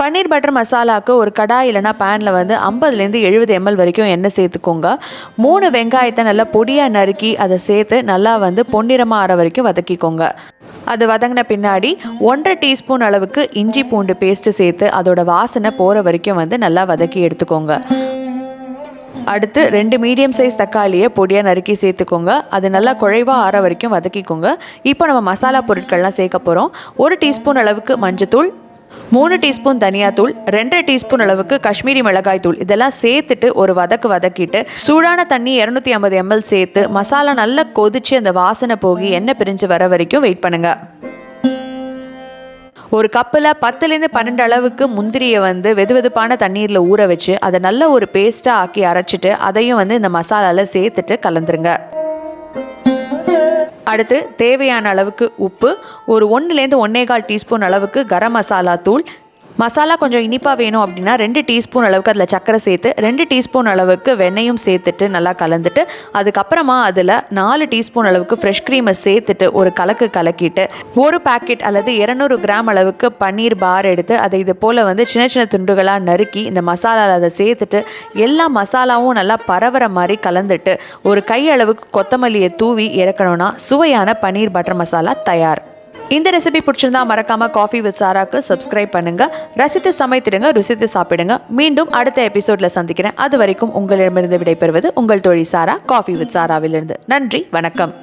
பன்னீர் butter மசாலாவுக்கு ஒரு கடாய் இல்லைனா பேனில் வந்து 50லேருந்து 70 ml வரைக்கும் எண்ணெய் சேர்த்துக்கோங்க. 3 வெங்காயத்தை நல்லா பொடியாக நறுக்கி அதை சேர்த்து நல்லா வந்து பொன்னிறமாக ஆற வரைக்கும் வதக்கிக்கோங்க. அது வதங்கின பின்னாடி 1.5 டீஸ்பூன் அளவுக்கு இஞ்சி பூண்டு பேஸ்ட்டு சேர்த்து அதோட வாசனை போகிற வரைக்கும் வந்து நல்லா வதக்கி எடுத்துக்கோங்க. அடுத்து 2 மீடியம் சைஸ் தக்காளியை பொடியாக நறுக்கி சேர்த்துக்கோங்க. அது நல்லா குழைவாக ஆற வரைக்கும் வதக்கிக்கோங்க. இப்போ நம்ம மசாலா பொருட்கள்லாம் சேர்க்க போகிறோம். 1 டீஸ்பூன் அளவுக்கு மஞ்சத்தூள், 3 டீஸ்பூன் தனியாத்தூள், 2 டீஸ்பூன் அளவுக்கு காஷ்மீரி மிளகாய் தூள் இதெல்லாம் சேர்த்துட்டு ஒரு வதக்கிட்டு சூடான தண்ணி 250 ml சேர்த்து மசாலா நல்லா கொதிச்சு அந்த வாசனை போகி எண்ணெய் பிரிஞ்சு வர வரைக்கும் வெயிட் பண்ணுங்க. ஒரு கப்பில் 10லேருந்து 12 அளவுக்கு முந்திரியை வந்து வெதுவெதுப்பான தண்ணீரில் ஊற வச்சு அதை நல்ல ஒரு பேஸ்ட்டாக ஆக்கி அரைச்சிட்டு அதையும் வந்து இந்த மசாலாவில் சேர்த்துட்டு கலந்துருங்க. அடுத்து தேவையான அளவுக்கு உப்பு, ஒரு 1லேருந்து 1.25 டீஸ்பூன் அளவுக்கு கரம் மசாலா தூள். மசாலா கொஞ்சம் இனிப்பாக வேணும் அப்படின்னா 2 டீஸ்பூன் அளவுக்கு அதில் சர்க்கரை சேர்த்து 2 டீஸ்பூன் அளவுக்கு வெண்ணெயும் சேர்த்துட்டு நல்லா கலந்துட்டு அதுக்கப்புறமா அதில் 4 டீஸ்பூன் அளவுக்கு ஃப்ரெஷ் க்ரீமை சேர்த்துட்டு ஒரு கலக்கிட்டு ஒரு பேக்கெட் அல்லது 200 கிராம் அளவுக்கு பன்னீர் பார் எடுத்து அதை இது போல் வந்து சின்ன சின்ன துண்டுகளாக நறுக்கி இந்த மசாலாவில் அதை சேர்த்துட்டு எல்லா மசாலாவும் நல்லா பரவற மாதிரி கலந்துட்டு ஒரு கை அளவுக்கு கொத்தமல்லியை தூவி இறக்கணும்னா சுவையான பன்னீர் பட்டர் மசாலா தயார். இந்த ரெசிபி பிடிச்சிருந்தா மறக்காம காஃபி வித் சாராக்கு சப்ஸ்கிரைப் பண்ணுங்க. ரசித்து சமைத்திடுங்க, ருசித்து சாப்பிடுங்க. மீண்டும் அடுத்த எபிசோட்ல சந்திக்கிறேன். அது வரைக்கும் உங்களிடமிருந்து விடைபெறுவது உங்கள் தோழி சாரா, காஃபி வித் சாராவிலிருந்து. நன்றி, வணக்கம்.